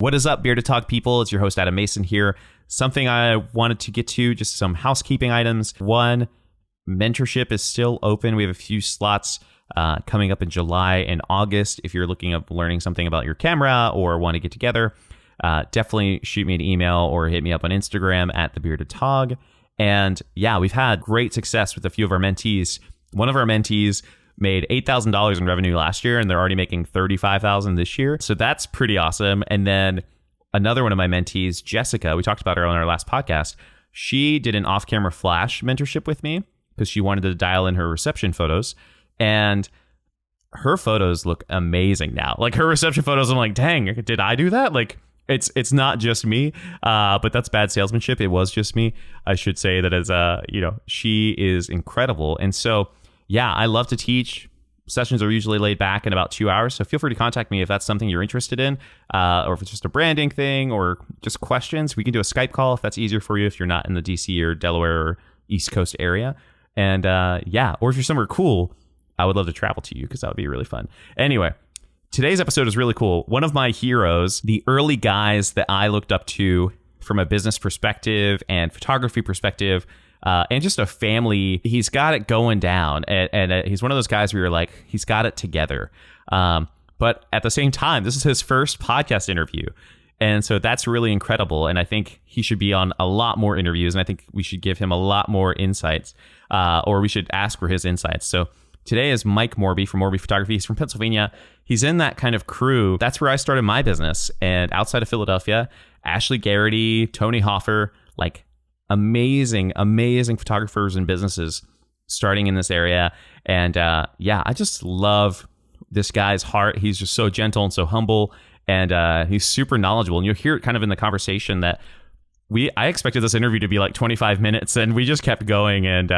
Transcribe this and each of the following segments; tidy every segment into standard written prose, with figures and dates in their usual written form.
What is up, Bearded Tog people? It's your host, Adam Mason here. Something I wanted to get to, just some housekeeping items. One, mentorship is still open. We have a few slots coming up in July and August. If you're looking at learning something about your camera or want to get together, definitely shoot me an email or hit me up on Instagram at the Bearded Tog. And yeah, we've had great success with a few of our mentees. One of our mentees made $8,000 in revenue last year, and they're already making $35,000 this year. So that's pretty awesome. And then another one of my mentees, Jessica, we talked about her on our last podcast. She did an off-camera flash mentorship with me because she wanted to dial in her reception photos. And her photos look amazing now. Like her reception photos, I'm like, dang, did I do that? Like it's not just me, but that's bad salesmanship. It was just me. I should say that as she is incredible. And so, yeah, I love to teach. Sessions are usually laid back in about 2 hours. So feel free to contact me if that's something you're interested in, or if it's just a branding thing or just questions. We can do a Skype call if that's easier for you, if you're not in the DC or Delaware or East Coast area. And or if you're somewhere cool, I would love to travel to you because that would be really fun. Anyway, today's episode is really cool. One of my heroes, the early guys that I looked up to from a business perspective and photography perspective, and just a family, he's got it going down. And he's one of those guys where you're like, he's got it together. But at the same time, this is his first podcast interview. And so that's really incredible. And I think he should be on a lot more interviews. And I think we should give him a lot more insights, or we should ask for his insights. So today is Mike Morby from Morby Photography. He's from Pennsylvania. He's in that kind of crew. That's where I started my business. And outside of Philadelphia, Ashley Garrity, Tony Hoffer, like amazing photographers and businesses starting in this area. And I just love this guy's heart. He's just so gentle and so humble, and he's super knowledgeable. And you'll hear it kind of in the conversation that I expected this interview to be like 25 minutes, and we just kept going. And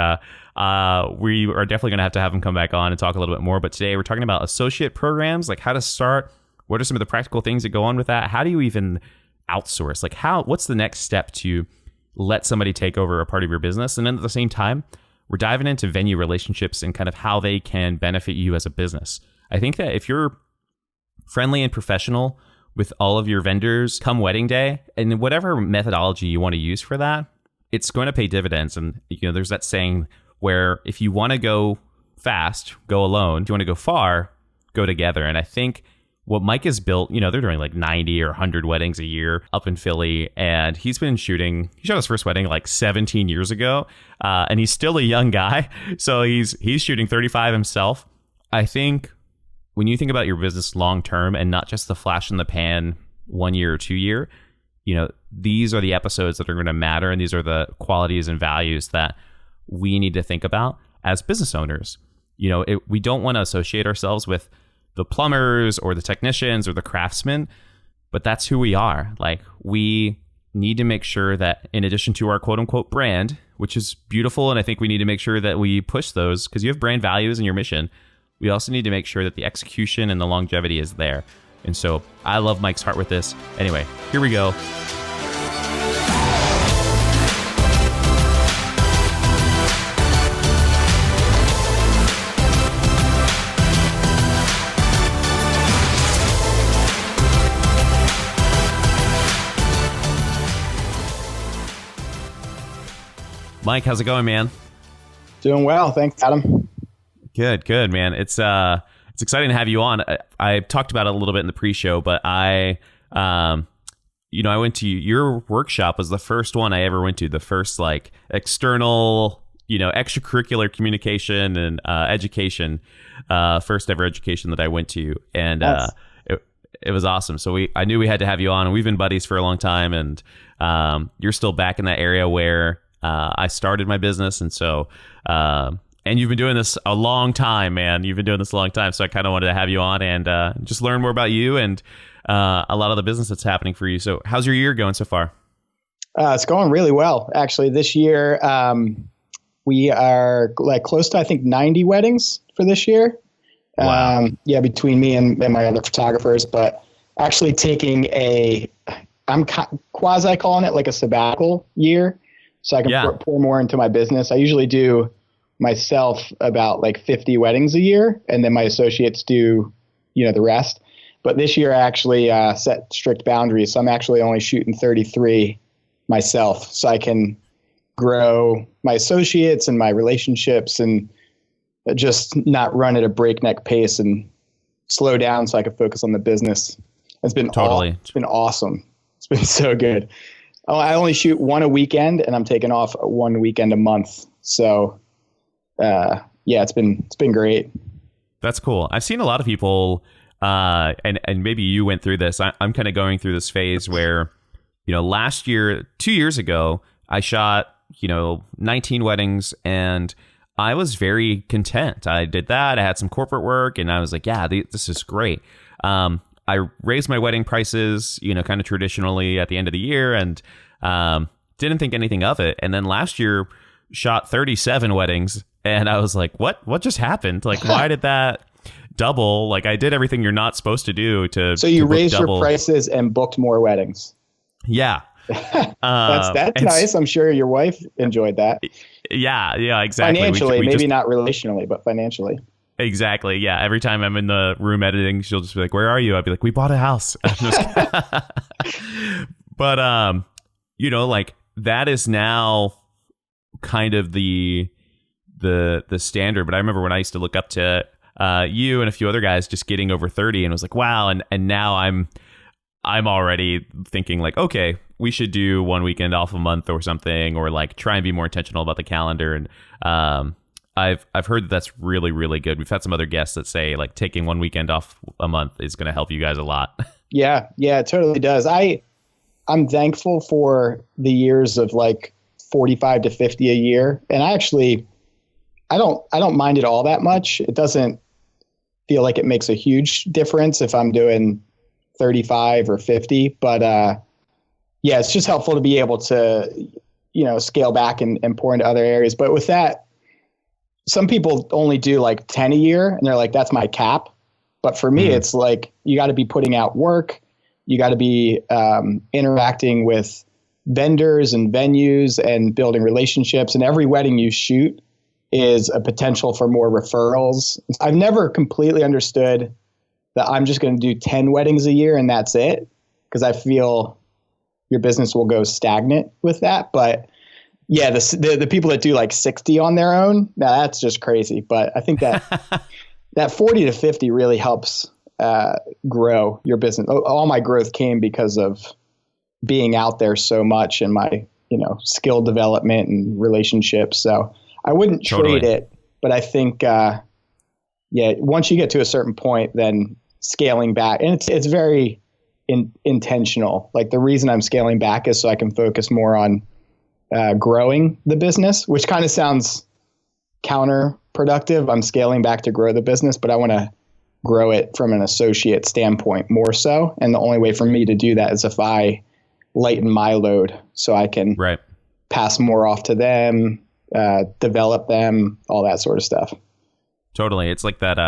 we are definitely going to have him come back on and talk a little bit more. But today we're talking about associate programs, like how to start. What are some of the practical things that go on with that? How do you even outsource? Like what's the next step to let somebody take over a part of your business? And then at the same time, we're diving into venue relationships and kind of how they can benefit you as a business. I think that if you're friendly and professional with all of your vendors come wedding day, and whatever methodology you want to use for that, it's going to pay dividends. And there's that saying where if you want to go fast, go alone. If you want to go far, go together. And I think what Mike has built, they're doing like 90 or 100 weddings a year up in Philly. And he shot his first wedding like 17 years ago. And he's still a young guy. So he's shooting 35 himself. I think when you think about your business long term and not just the flash in the pan 1 year or 2 year, these are the episodes that are going to matter. And these are the qualities and values that we need to think about as business owners. We don't want to associate ourselves with the plumbers or the technicians or the craftsmen, but that's who we are. Like, we need to make sure that in addition to our quote unquote brand, which is beautiful, and I think we need to make sure that we push those because you have brand values and your mission, we also need to make sure that the execution and the longevity is there. And so I love Mike's heart with this. Anyway, here we go. Mike, how's it going, man? Doing well. Thanks, Adam. Good, man. It's exciting to have you on. I talked about it a little bit in the pre-show, but I went to your workshop. Was the first one I ever went to, the first like external, extracurricular communication and education, first ever education that I went to. And it was awesome. So I knew we had to have you on, and we've been buddies for a long time. And you're still back in that area where I started my business. And so, and you've been doing this a long time, man. You've been doing this a long time. So I kind of wanted to have you on and just learn more about you and a lot of the business that's happening for you. So how's your year going so far? It's going really well. Actually, this year, we are like close to, I think, 90 weddings for this year. Wow. Between me and my other photographers, but actually taking I'm quasi calling it like a sabbatical year. So I can pour more into my business. I usually do myself about like 50 weddings a year, and then my associates do, the rest. But this year I actually set strict boundaries. So I'm actually only shooting 33 myself, so I can grow my associates and my relationships and just not run at a breakneck pace and slow down so I can focus on the business. It's been it's been awesome. It's been so good. Oh, I only shoot one a weekend, and I'm taking off one weekend a month. So, yeah, it's been great. That's cool. I've seen a lot of people, and maybe you went through this. I'm kind of going through this phase where, last year, 2 years ago, I shot, 19 weddings, and I was very content. I did that. I had some corporate work, and I was like, yeah, this is great. I raised my wedding prices, kind of traditionally at the end of the year, and didn't think anything of it. And then last year, shot 37 weddings, and I was like, what just happened? Like, why did that double? Like, I did everything you're not supposed to do to. So you raised your prices and booked more weddings. Yeah. That's nice. I'm sure your wife enjoyed that. Yeah, exactly. Financially, maybe not relationally, but financially. Exactly. Yeah. Every time I'm in the room editing, she'll just be like, "Where are you?" I'd be like, "We bought a house." But like that is now kind of the standard. But I remember when I used to look up to you and a few other guys just getting over 30, and was like, "Wow!" And now I'm already thinking like, okay, we should do one weekend off a month or something, or like try and be more intentional about the calendar. And I've heard that's really, really good. We've had some other guests that say like taking one weekend off a month is going to help you guys a lot. Yeah, it totally does. I'm thankful for the years of like 45 to 50 a year. And I don't mind it all that much. It doesn't feel like it makes a huge difference if I'm doing 35 or 50, but yeah, it's just helpful to be able to, scale back and pour into other areas. But with that, some people only do like 10 a year, and they're like, that's my cap. But for me, it's like, you got to be putting out work. You got to be interacting with vendors and venues and building relationships. And every wedding you shoot is a potential for more referrals. I've never completely understood that I'm just going to do 10 weddings a year and that's it, because I feel your business will go stagnant with that. But yeah, the people that do like 60 on their own, now that's just crazy. But I think that that 40 to 50 really helps grow your business. All my growth came because of being out there so much and my, skill development and relationships. So I wouldn't trade it, but I think, once you get to a certain point, then scaling back, and it's very intentional. Like the reason I'm scaling back is so I can focus more on growing the business, which kind of sounds counterproductive. I'm scaling back to grow the business, but I want to grow it from an associate standpoint more so. And the only way for me to do that is if I lighten my load, so I can pass more off to them, develop them, all that sort of stuff. Totally. It's like that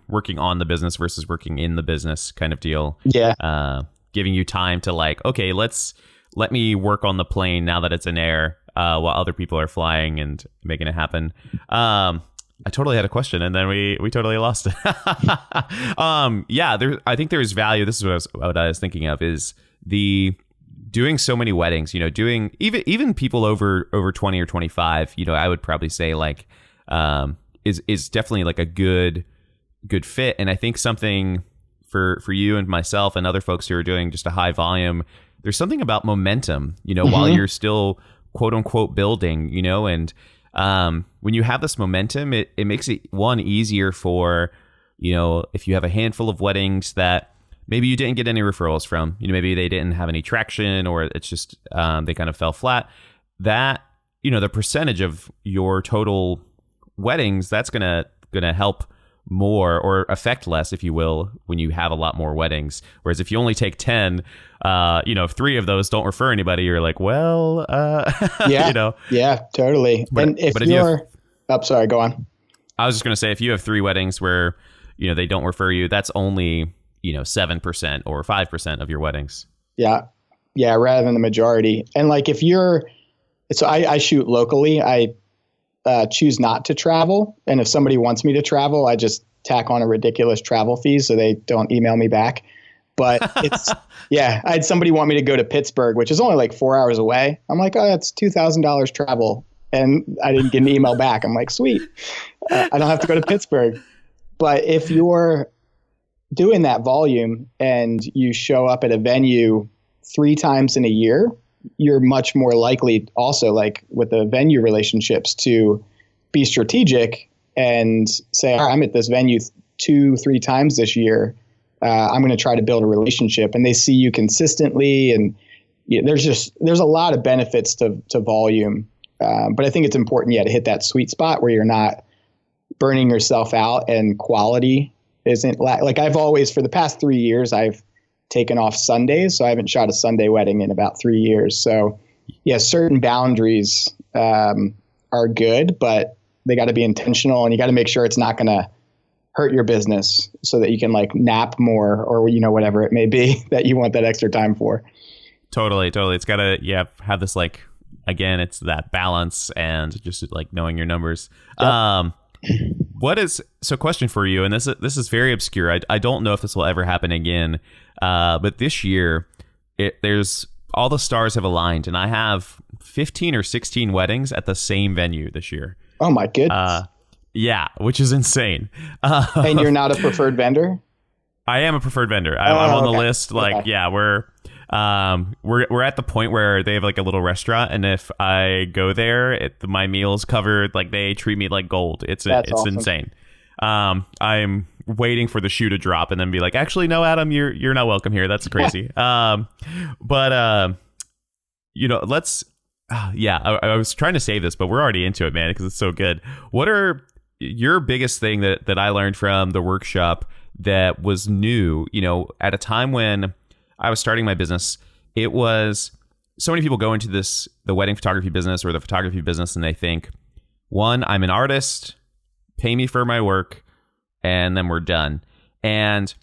working on the business versus working in the business kind of deal. Yeah. Giving you time to like, okay, let me work on the plane now that it's in air while other people are flying and making it happen. I totally had a question and then we totally lost it. I think there's value. This is what I was thinking of, is the doing so many weddings, doing even people over 20 or 25, I would probably say like, is definitely like a good fit. And I think something for you and myself and other folks who are doing just a high volume, there's something about momentum, while you're still quote unquote building, and when you have this momentum, it makes it easier for, if you have a handful of weddings that maybe you didn't get any referrals from, maybe they didn't have any traction, or it's just they kind of fell flat, that, the percentage of your total weddings, that's gonna help more or affect less, if you will, when you have a lot more weddings. Whereas if you only take 10, if 3 of those don't refer anybody, you're like, well, yeah, totally. And if sorry, go on. I was just gonna say, if you have 3 weddings where they don't refer you, that's only 7% or 5% of your weddings. Yeah, rather than the majority. And like I shoot locally. I choose not to travel. And if somebody wants me to travel, I just tack on a ridiculous travel fee so they don't email me back. But it's, yeah, I had somebody want me to go to Pittsburgh, which is only like 4 hours away. I'm like, oh, that's $2,000 travel. And I didn't get an email back. I'm like, sweet. I don't have to go to Pittsburgh. But if you're doing that volume and you show up at a venue 3 times in a year, you're much more likely also, like with the venue relationships, to be strategic and say, all right, I'm at this venue 2-3 times this year. I'm going to try to build a relationship, and they see you consistently. And there's a lot of benefits to volume. But I think it's important, to hit that sweet spot where you're not burning yourself out and quality isn't like I've always, for the past 3 years, I've taken off Sundays. So I haven't shot a Sunday wedding in about 3 years. So yeah, certain boundaries are good, but they got to be intentional, and you got to make sure it's not going to hurt your business so that you can like nap more or, whatever it may be that you want that extra time for. Totally. It's got to, have this like, again, it's that balance and just like knowing your numbers. Yep. Question for you, and this is very obscure. I don't know if this will ever happen again. But this year there's all the stars have aligned, and I have 15 or 16 weddings at the same venue this year. Oh my goodness. Yeah, which is insane. And you're not a preferred vendor? I am a preferred vendor. I'm on the list. Like, okay. Yeah, we're at the point where they have like a little restaurant, and if I go there, my meal's covered. Like, they treat me like gold. It's awesome. Insane. I'm waiting for the shoe to drop and then be like, actually, no, Adam, you're not welcome here. That's crazy. Let's. I was trying to save this, but we're already into it, man, because it's so good. What are your biggest thing that I learned from the workshop that was new? At a time when I was starting my business, it was so many people go into the wedding photography business or the photography business, and they think, one, I'm an artist, pay me for my work, and then we're done. And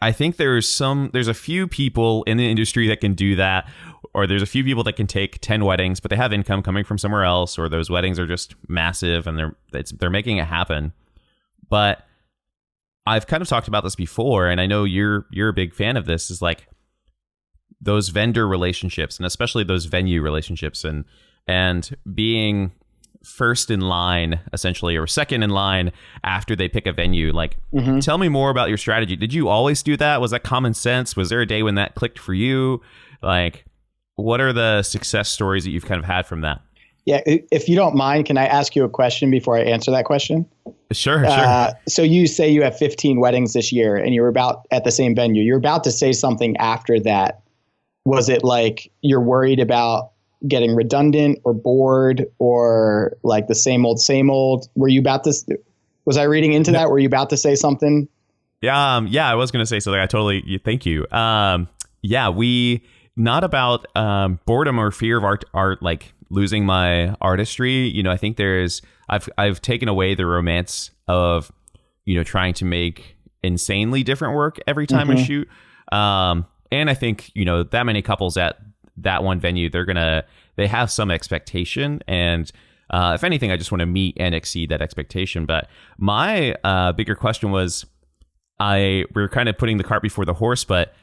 I think there's a few people in the industry that can do that, or there's a few people that can take 10 weddings, but they have income coming from somewhere else, or those weddings are just massive and they're making it happen. But I've kind of talked about this before, and I know you're a big fan of this, is like those vendor relationships, and especially those venue relationships, and being first in line, essentially, or second in line after they pick a venue. Like, Tell me more about your strategy. Did you always do that? Was that common sense? Was there a day when that clicked for you? Like, what are the success stories that you've kind of had from that? Yeah, if you don't mind, can I ask you a question before I answer that question? Sure. So you say you have 15 weddings this year, and you're about at the same venue. You're about to say something after that. Was it like you're worried about getting redundant or bored or like the same old? Were you about to? Was I reading into that? Were you about to say something? Yeah, I was going to say something. Thank you. We not about boredom or fear of art like losing my artistry. I think I've taken away the romance of trying to make insanely different work every time I shoot. And I think that many couples at that one venue, they have some expectation, and if anything, I just want to meet and exceed that expectation. But my bigger question was, we're kind of putting the cart before the horse, but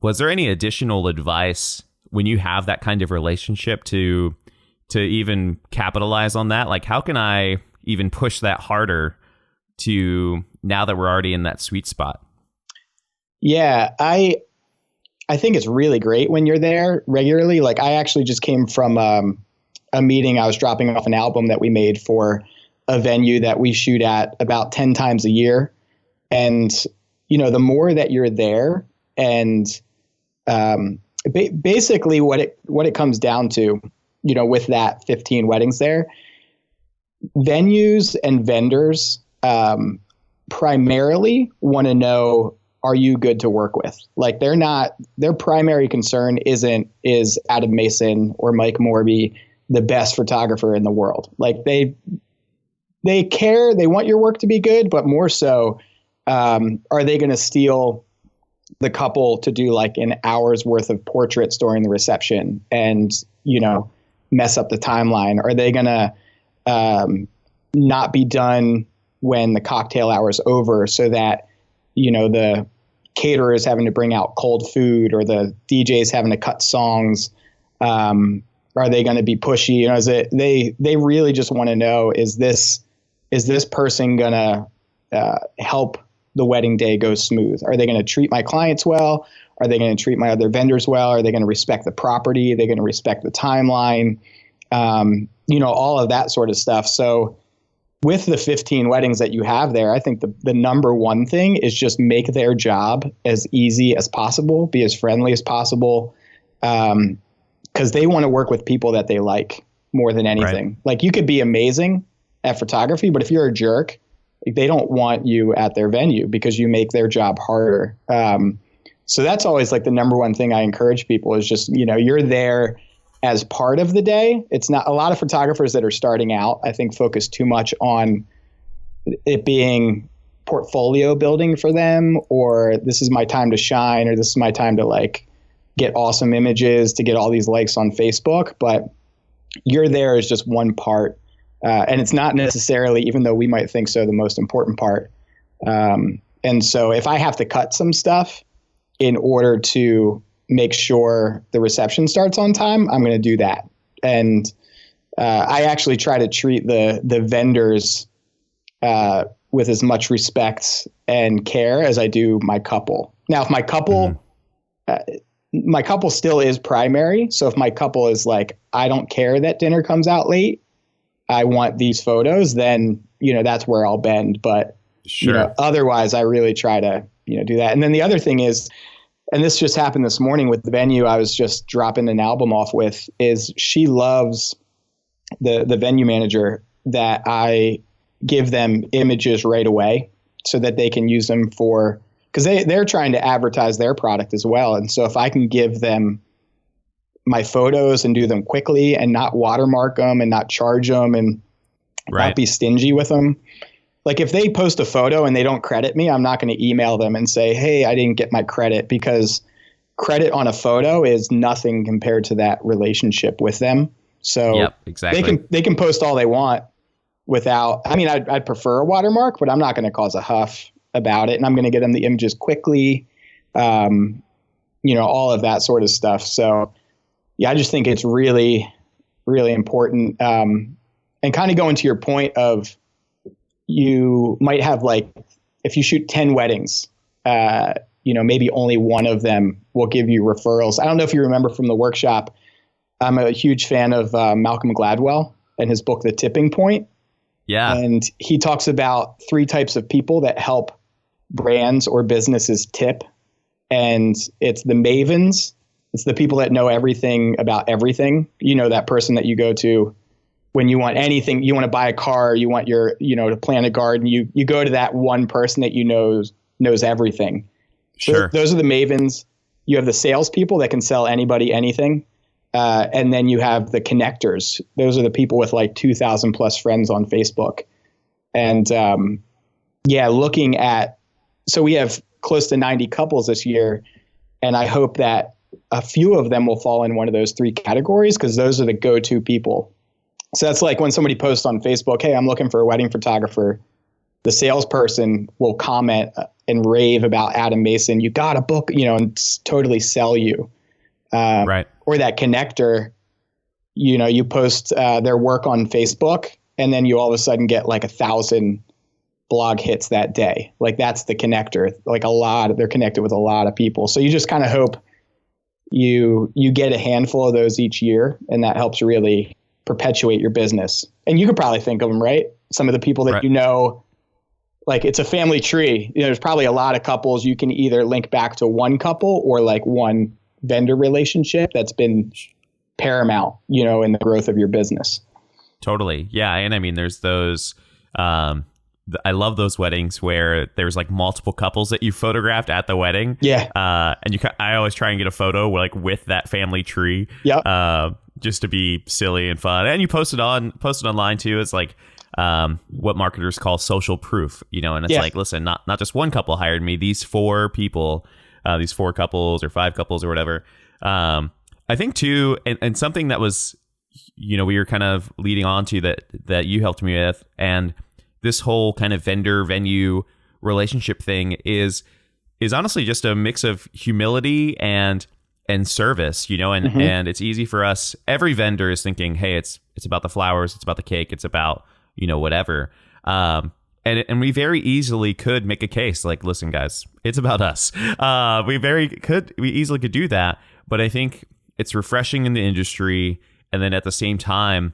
was there any additional advice when you have that kind of relationship to even capitalize on that? Like, how can I even push that harder to now that we're already in that sweet spot? Yeah, I think it's really great when you're there regularly. Like, I actually just came from a meeting. I was dropping off an album that we made for a venue that we shoot at about 10 times a year. And, the more that you're there, and basically what it comes down to, with that 15 weddings there, venues and vendors primarily want to know, are you good to work with? Like, their primary concern is Adam Mason or Mike Morby the best photographer in the world? Like, they care, they want your work to be good, but more so, are they going to steal the couple to do like an hour's worth of portraits during the reception and, mess up the timeline? Are they going to not be done when the cocktail hour is over so that, the caterers having to bring out cold food, or the DJs having to cut songs? Are they going to be pushy? You know, they really just want to know, is this person going to help the wedding day go smooth? Are they going to treat my clients well? Are they going to treat my other vendors well? Are they going to respect the property? Are they going to respect the timeline? You know, all of that sort of stuff. So with the 15 weddings that you have there, I think the number one thing is just make their job as easy as possible, be as friendly as possible. Because they want to work with people that they like more than anything. Right. Like, you could be amazing at photography, but if you're a jerk, they don't want you at their venue because you make their job harder. So that's always like the number one thing I encourage people is just, you know, you're there as part of the day. It's not, a lot of photographers that are starting out, I think, focus too much on it being portfolio building for them, or this is my time to shine, or this is my time to like get awesome images, to get all these likes on Facebook. But you're there as just one part. And it's not necessarily, even though we might think so, the most important part. And so if I have to cut some stuff in order to make sure the reception starts on time, I'm going to do that. And I actually try to treat the vendors with as much respect and care as I do my couple. Now, if my couple, my couple still is primary. So if my couple is like, I don't care that dinner comes out late, I want these photos, then, you know, that's where I'll bend. But sure. You know, otherwise, I really try to, you know, do that. And then the other thing is, and this just happened this morning with the venue I was just dropping an album off with, is she loves the venue manager that I give them images right away so that they can use them for, because they're trying to advertise their product as well. And so if I can give them my photos and do them quickly and not watermark them and not charge them and not be stingy with them. Like, if they post a photo and they don't credit me, I'm not going to email them and say, hey, I didn't get my credit, because credit on a photo is nothing compared to that relationship with them. So exactly. They can post all they want without, I mean, I'd prefer a watermark, but I'm not going to cause a huff about it. And I'm going to get them the images quickly, you know, all of that sort of stuff. So yeah, I just think it's really, really important. And kind of going to your point of, you might have, like, if you shoot 10 weddings, you know, maybe only one of them will give you referrals. I don't know if you remember from the workshop, I'm a huge fan of Malcolm Gladwell and his book, The Tipping Point. Yeah. And he talks about 3 types of people that help brands or businesses tip. And it's the mavens. It's the people that know everything about everything. You know, that person that you go to when you want anything, you want to buy a car, you want your, you know, to plant a garden, you go to that one person that you knows everything. Sure. So those are the mavens. You have the salespeople that can sell anybody anything. And then you have the connectors. Those are the people with like 2,000 plus friends on Facebook. And looking at, so we have close to 90 couples this year. And I hope that a few of them will fall in one of those 3 categories, because those are the go-to people. So that's like when somebody posts on Facebook, hey, I'm looking for a wedding photographer. The salesperson will comment and rave about Adam Mason. You got a book, you know, and totally sell you. Right. Or that connector, you know, you post their work on Facebook, and then you all of a sudden get like 1,000 blog hits that day. Like, that's the connector. Like, they're connected with a lot of people. So you just kind of hope you get a handful of those each year, and that helps really perpetuate your business. And you could probably think of them, right? Some of the people that you know, like, it's a family tree. You know, there's probably a lot of couples you can either link back to one couple or like one vendor relationship that's been paramount, you know, in the growth of your business. Totally. Yeah. And I mean, there's those, I love those weddings where there's like multiple couples that you photographed at the wedding. Yeah. And I always try and get a photo like with that family tree. Yeah. Just to be silly and fun. And you post it online too. It's like what marketers call social proof, you know, and it's like, listen, not just one couple hired me, these 4 people, these 4 couples or 5 couples or whatever. I think too, and something that was, you know, we were kind of leading on to that you helped me with, and this whole kind of vendor venue relationship thing is is honestly just a mix of humility and service, you know, and it's easy for us. Every vendor is thinking, hey, it's about the flowers, it's about the cake, it's about, you know, whatever. And we very easily could make a case like, listen, guys, it's about us. We easily could do that. But I think it's refreshing in the industry. And then at the same time,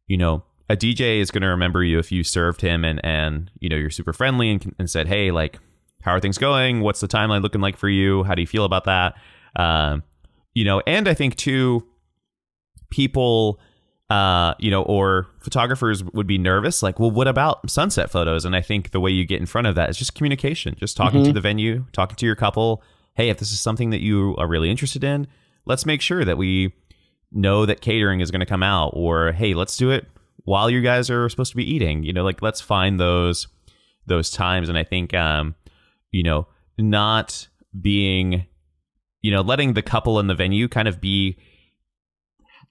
you know, a DJ is going to remember you if you served him and you know, you're super friendly and said, hey, like, how are things going? What's the timeline looking like for you? How do you feel about that? You know, and I think too, people, you know, or photographers would be nervous. Like, well, what about sunset photos? And I think the way you get in front of that is just communication, just talking to the venue, talking to your couple. Hey, if this is something that you are really interested in, let's make sure that we know that catering is going to come out, or, hey, let's do it while you guys are supposed to be eating, you know, like, let's find those times. And I think, you know, not being, you know, letting the couple in the venue kind of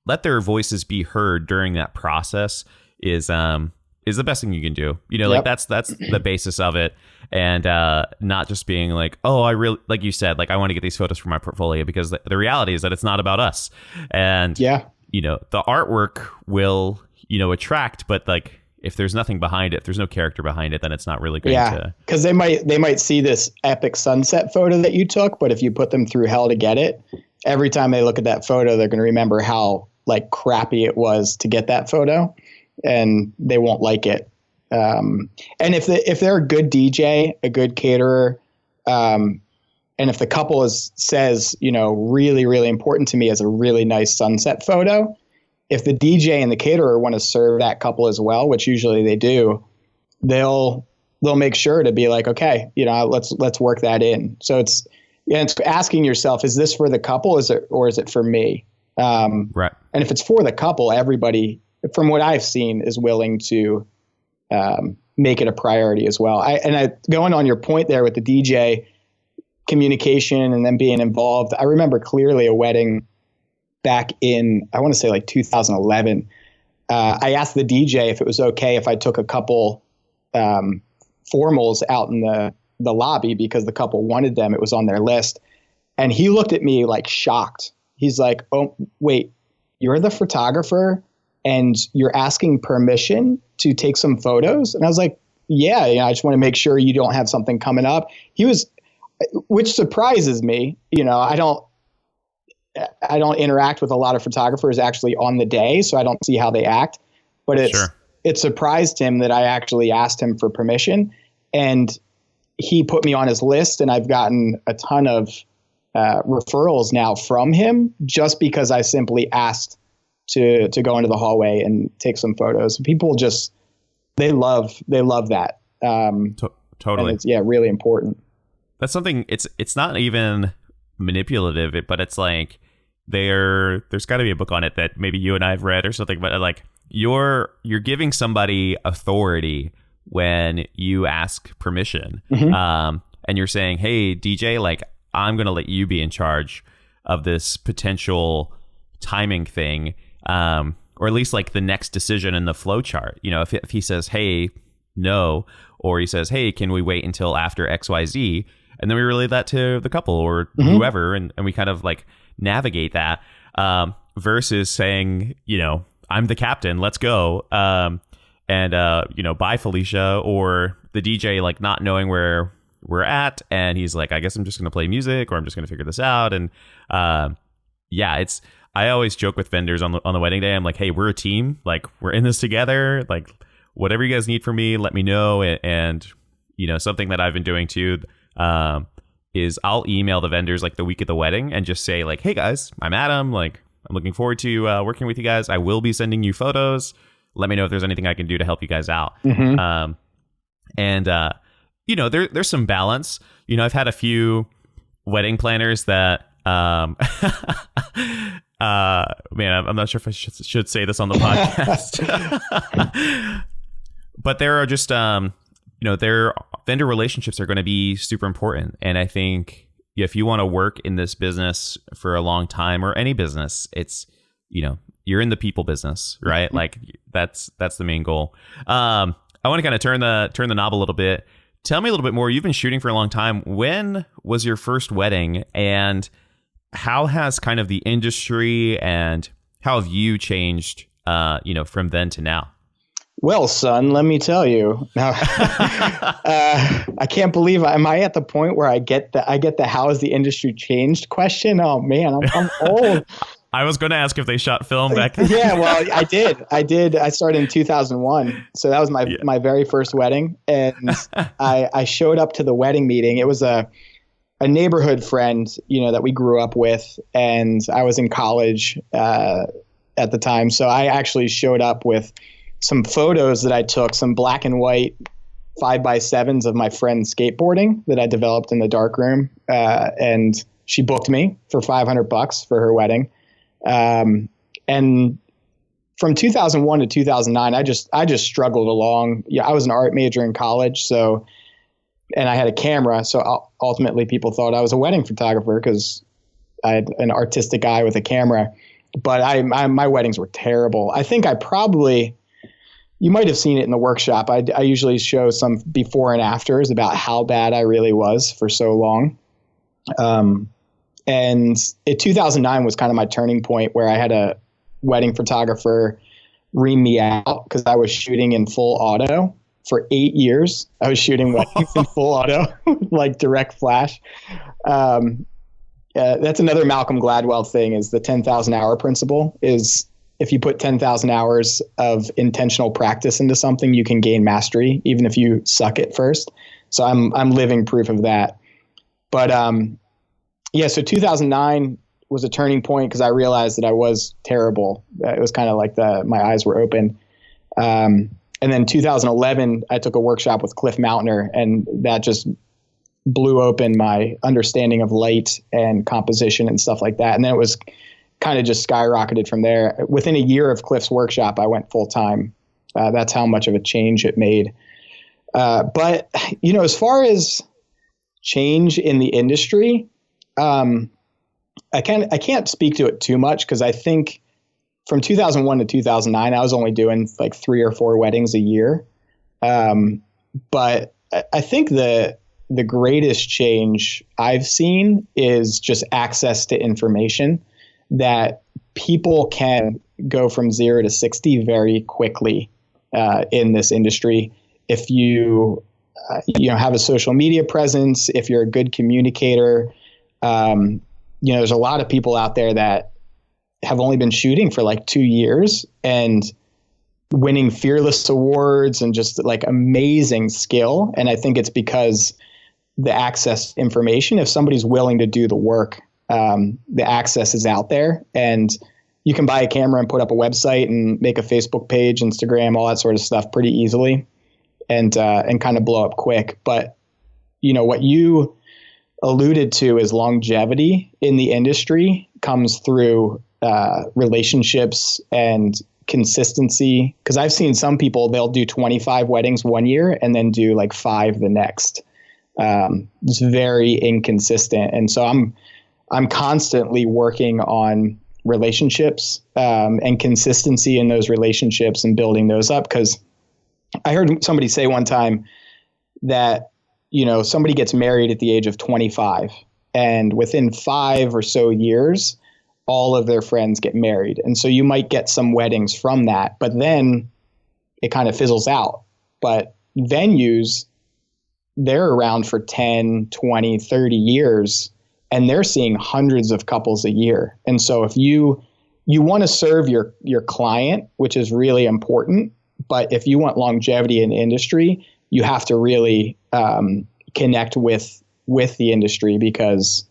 let their voices be heard during that process is the best thing you can do. You know, like, that's the basis of it. And not just being like, oh, I really, like you said, like, I want to get these photos for my portfolio, because the reality is that it's not about us. And, you know, the artwork will, you know, attract, but like, if there's nothing behind it, if there's no character behind it, then it's not really going to. Because they might see this epic sunset photo that you took, but if you put them through hell to get it, every time they look at that photo, they're going to remember how like crappy it was to get that photo, and they won't like it. And if they're a good DJ, a good caterer, and if the couple says, you know, really, really important to me is a really nice sunset photo, if the DJ and the caterer want to serve that couple as well, which usually they do, they'll make sure to be like, okay, you know, let's work that in. So it's asking yourself, is this for the couple, or is it for me? Right. And if it's for the couple, everybody, from what I've seen, is willing to make it a priority as well. Going on your point there with the DJ communication and then being involved, I remember clearly a wedding back in, I want to say like 2011. I asked the DJ if it was okay if I took a couple formals out in the lobby, because the couple wanted them. It was on their list. And he looked at me like shocked. He's like, oh, wait, you're the photographer and you're asking permission to take some photos? And I was like, yeah, I just want to make sure you don't have something coming up. Which surprises me. You know, I don't interact with a lot of photographers actually on the day, so I don't see how they act. But it surprised him that I actually asked him for permission, and he put me on his list, and I've gotten a ton of referrals now from him just because I simply asked to go into the hallway and take some photos. People just, they love that. Totally. It's, really important. That's something, it's not even manipulative, but it's like there's got to be a book on it that maybe you and I have read or something, but like you're giving somebody authority when you ask permission. And you're saying, hey, DJ, like, I'm going to let you be in charge of this potential timing thing, or at least like the next decision in the flow chart. You know, if he says, hey, no, or he says, hey, can we wait until after XYZ? And then we relay that to the couple or whoever, and we kind of like navigate that, versus saying, you know, I'm the captain, let's go. You know, bye, Felicia, or the DJ like not knowing where we're at, and he's like, I guess I'm just going to play music, or I'm just going to figure this out. And I always joke with vendors on the wedding day. I'm like, hey, we're a team, like we're in this together, like whatever you guys need from me, let me know. And you know, something that I've been doing too, is I'll email the vendors like the week of the wedding and just say like, hey guys, I'm Adam, like I'm looking forward to working with you guys. I will be sending you photos. Let me know if there's anything I can do to help you guys out. You know, there's some balance. You know, I've had a few wedding planners that, man, I'm not sure if I should say this on the podcast, but there are just, you know, their vendor relationships are going to be super important. And I think if you want to work in this business for a long time, or any business, it's, you know, you're in the people business, right? Like that's the main goal. I want to kind of turn the knob a little bit tell me a little bit more. You've been shooting for a long time. When was your first wedding, and how has kind of the industry and how have you changed, from then to now? Well, son, let me tell you. Now, I can't believe. Am I at the point where I get the how has the industry changed question? Oh man, I'm old. I was going to ask if they shot film back then. Yeah, well, I did. I started in 2001, so that was my very first wedding, and I showed up to the wedding meeting. It was a neighborhood friend, that we grew up with, and I was in college at the time, so I actually showed up with some photos that I took, some black and white 5x7s of my friend skateboarding that I developed in the darkroom. And she booked me for $500 for her wedding. And from 2001 to 2009, I just struggled along. Yeah, I was an art major in college. And I had a camera. So ultimately people thought I was a wedding photographer because I had an artistic eye with a camera, but my weddings were terrible. I think you might have seen it in the workshop. I usually show some before and afters about how bad I really was for so long. And 2009 was kind of my turning point where I had a wedding photographer ream me out because I was shooting in full auto for 8 years. I was shooting weddings in full auto, like direct flash. That's another Malcolm Gladwell thing, is the 10,000 hour principle. Is if you put 10,000 hours of intentional practice into something, you can gain mastery, even if you suck at first. So I'm living proof of that. But so 2009 was a turning point because I realized that I was terrible. It was kind of like my eyes were open. And then 2011, I took a workshop with Cliff Mountner, and that just blew open my understanding of light and composition and stuff like that. And then it was kind of just skyrocketed from there. Within a year of Cliff's workshop, I went full time. That's how much of a change it made. But as far as change in the industry, I can't speak to it too much because I think from 2001 to 2009, I was only doing like 3 or 4 weddings a year. But I think the greatest change I've seen is just access to information, that people can go from 0 to 60 very quickly in this industry. If you have a social media presence, if you're a good communicator, there's a lot of people out there that have only been shooting for like 2 years and winning Fearless Awards and just like amazing skill. And I think it's because the access information, if somebody's willing to do the work, the access is out there, and you can buy a camera and put up a website and make a Facebook page, Instagram, all that sort of stuff pretty easily and kind of blow up quick. But what you alluded to is longevity in the industry comes through relationships and consistency. Because I've seen some people, they'll do 25 weddings one year and then do like 5 the next. It's very inconsistent. And so I'm constantly working on relationships and consistency in those relationships and building those up. Because I heard somebody say one time that, somebody gets married at the age of 25, and within 5 or so years, all of their friends get married. And so you might get some weddings from that, but then it kind of fizzles out. But venues, they're around for 10, 20, 30 years, and they're seeing hundreds of couples a year. And so if you want to serve your client, which is really important, but if you want longevity in the industry, you have to really connect with the industry, because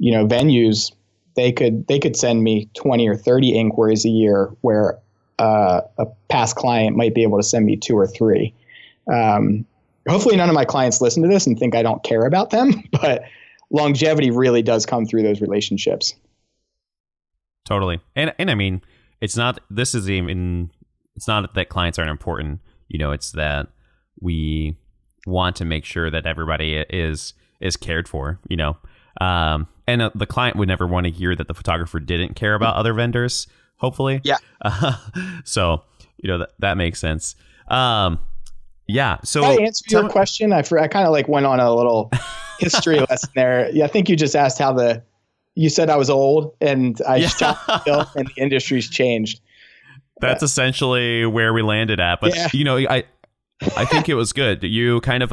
venues, they could send me 20 or 30 inquiries a year, where a past client might be able to send me 2 or 3. Hopefully none of my clients listen to this and think I don't care about them, but longevity really does come through those relationships. Totally. And I mean, it's not that clients aren't important, it's that we want to make sure that everybody is cared for, and the client would never want to hear that the photographer didn't care about other vendors, hopefully. Yeah. So, that makes sense. Yeah. So can I answer your question? I kind of like went on a little history lesson there. Yeah, I think you just asked you said I was old and I stopped and the industry's changed. That's essentially where we landed at. But, I think it was good. You kind of,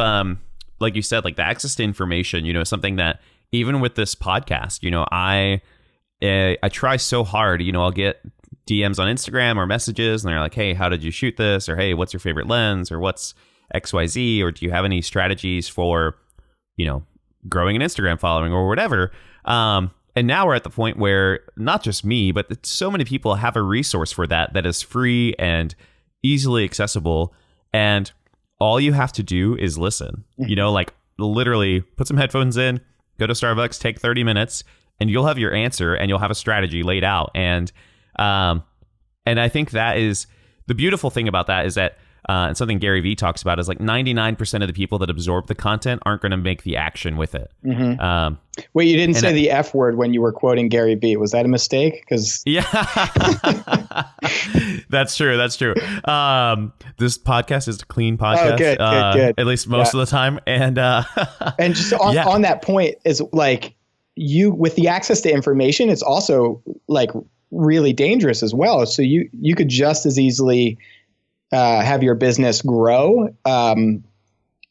like you said, like the access to information, something that even with this podcast, I try so hard, I'll get DMs on Instagram or messages and they're like, hey, how did you shoot this? Or, hey, what's your favorite lens? Or what's XYZ? Or do you have any strategies for, growing an Instagram following or whatever? And now we're at the point where not just me, but so many people have a resource for that is free and easily accessible. And all you have to do is listen, like literally put some headphones in, go to Starbucks, take 30 minutes, and you'll have your answer and you'll have a strategy laid out. And I think that is the beautiful thing about that is that, and something Gary Vee talks about is like 99% of the people that absorb the content aren't going to make the action with it. Mm-hmm. Wait, you didn't say the F word when you were quoting Gary Vee. Was that a mistake? Yeah, that's true. That's true. This podcast is a clean podcast. Oh, good. At least most of the time. And just on that point is like you with the access to information, it's also like really dangerous as well. So you could just as easily have your business grow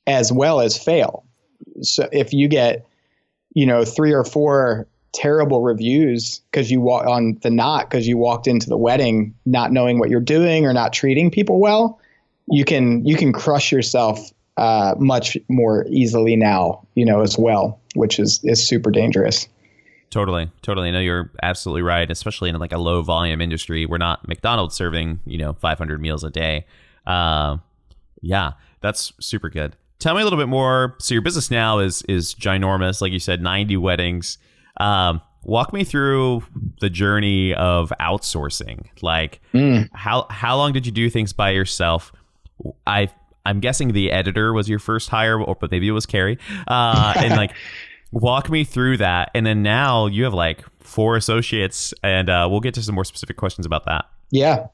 as well as fail. So if you get, 3 or 4 terrible reviews because you walked into the wedding not knowing what you're doing or not treating people well, you can crush yourself much more easily now, as well, which is super dangerous. Totally. I know you're absolutely right, especially in like a low volume industry. We're not McDonald's serving, 500 meals a day. Yeah, that's super good. Tell me a little bit more. So your business now is ginormous. Like you said, 90 weddings. Walk me through the journey of outsourcing. Like how long did you do things by yourself? I'm guessing the editor was your first hire, but maybe it was Carrie. And like, walk me through that. And then now you have like 4 associates, and we'll get to some more specific questions about that. Yeah.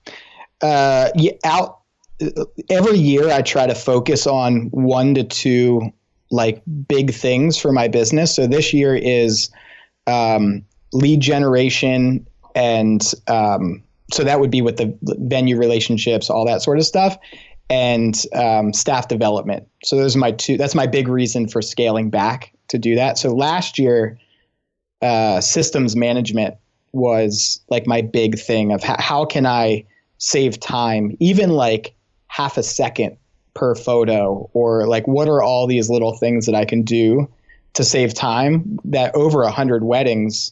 Every year I try to focus on 1 to 2 like big things for my business. So this year is lead generation. And so that would be with the venue relationships, all that sort of stuff, and staff development. So those are that's my big reason for scaling back to do that. So last year, systems management was like my big thing of how can I save time, even like half a second per photo, or like what are all these little things that I can do to save time. That over 100 weddings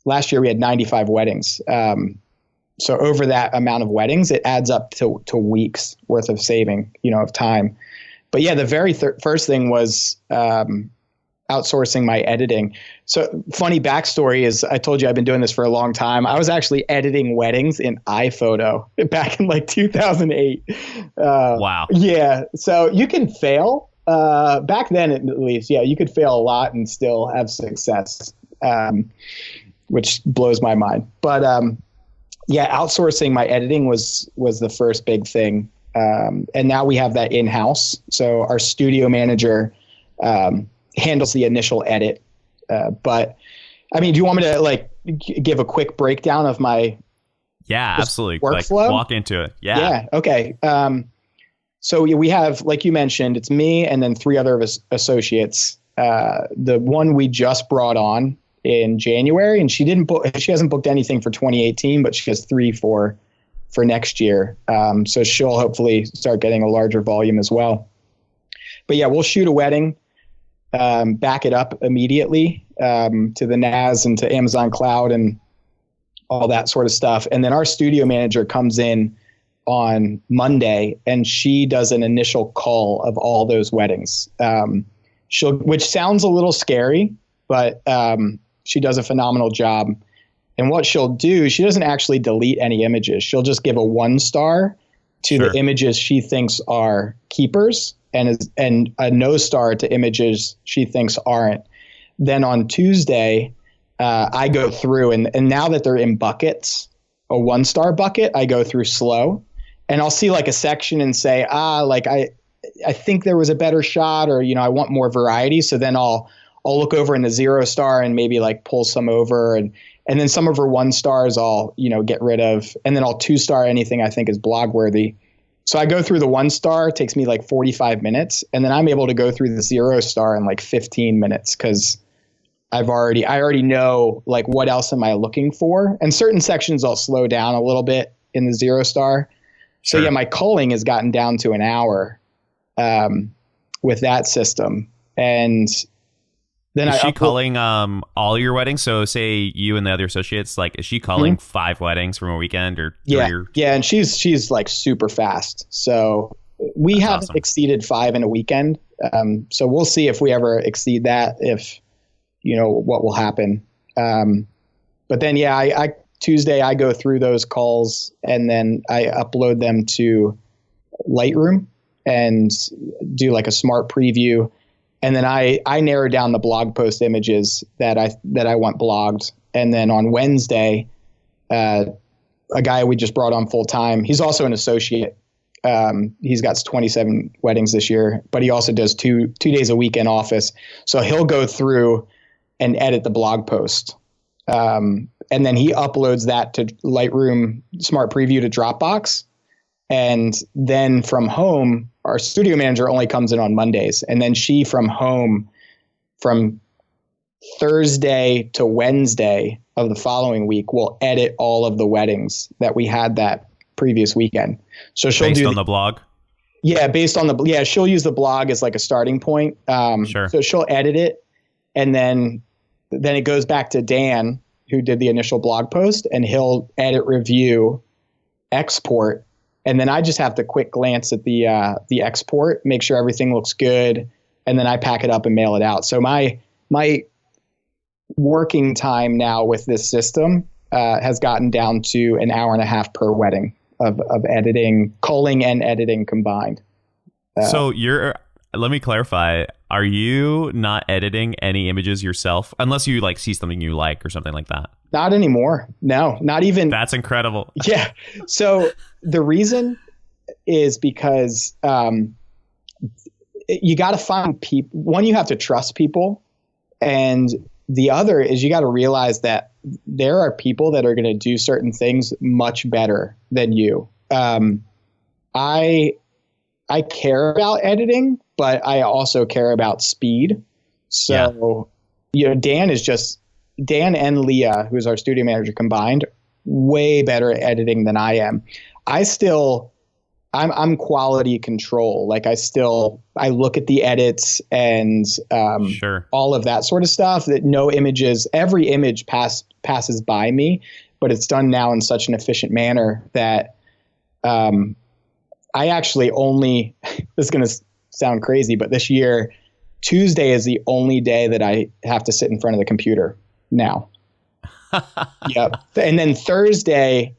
last year, we had 95 weddings. So over that amount of weddings, it adds up to weeks worth of saving, of time. But yeah, the very first thing was outsourcing my editing. So funny backstory is I told you I've been doing this for a long time. I was actually editing weddings in iPhoto back in like 2008. Wow. Yeah. So you can fail back then, at least. Yeah. You could fail a lot and still have success, which blows my mind. But yeah, outsourcing my editing was the first big thing. And now we have that in-house. So our studio manager handles the initial edit. But I mean, do you want me to like give a quick breakdown of my absolutely workflow? Like, walk into it. Yeah. Okay. So we have, like you mentioned, it's me and then 3 other associates. The one we just brought on in January, and she hasn't booked anything for 2018, but she has 3 for next year. So she'll hopefully start getting a larger volume as well. But yeah, we'll shoot a wedding, back it up immediately to the NAS and to Amazon Cloud and all that sort of stuff. And then our studio manager comes in on Monday and she does an initial call of all those weddings. Which sounds a little scary, but she does a phenomenal job. And what she'll do, she doesn't actually delete any images. She'll just give a 1-star to the images she thinks are keepers, and a no-star to images she thinks aren't. Then on Tuesday, I go through, and now that they're in buckets, a 1-star bucket, I go through slow, and I'll see like a section and say, I think there was a better shot, or, I want more variety. So then I'll look over in the 0 star and maybe like pull some over, and then some of her 1 stars I'll, get rid of. And then I'll 2-star anything I think is blog worthy. So I go through the 1-star, it takes me like 45 minutes. And then I'm able to go through the 0-star in like 15 minutes, because I already know like what else am I looking for. And certain sections I'll slow down a little bit in the 0-star. So Sure. yeah, my culling has gotten down to an hour with that system. And then is she culling all your weddings? So say you and the other associates, like, is she culling 5 weddings from a weekend or 3? Yeah, and she's like super fast. So we haven't awesome. exceeded 5 in a weekend. So we'll see if we ever exceed that, if what will happen. But then I Tuesday I go through those calls and then I upload them to Lightroom and do like a smart preview. And then I narrow down the blog post images that I want blogged. And then on Wednesday, a guy we just brought on full time, he's also an associate. He's got 27 weddings this year, but he also does two days a week in office. So he'll go through and edit the blog post. And then he uploads that to Lightroom Smart Preview to Dropbox. And then from home, our studio manager only comes in on Mondays. And then she from home, from Thursday to Wednesday of the following week, will edit all of the weddings that we had that previous weekend. So she'll based on the blog? Yeah, she'll use the blog as like a starting point. Sure. So she'll edit it. And then it goes back to Dan, who did the initial blog post, and he'll edit, review, export. And then I just have to quick glance at the export, make sure everything looks good, and then I pack it up and mail it out. So my working time now with this system has gotten down to an hour and a half per wedding of editing, culling and editing combined. So let me clarify. Are you not editing any images yourself, unless you like see something you like or something like that? Not anymore. No, not even. That's incredible. Yeah. So the reason is because you got to find people. One, you have to trust people. And the other is you got to realize that there are people that are going to do certain things much better than you. I care about editing, but I also care about speed. So, Dan and Leah, who's our studio manager combined, way better at editing than I am. I'm quality control. Like I look at the edits and Sure. all of that sort of stuff, that every image passes by me, but it's done now in such an efficient manner that I actually only, this is going to sound crazy, but this year, Tuesday is the only day that I have to sit in front of the computer now. Yep. And then Thursday,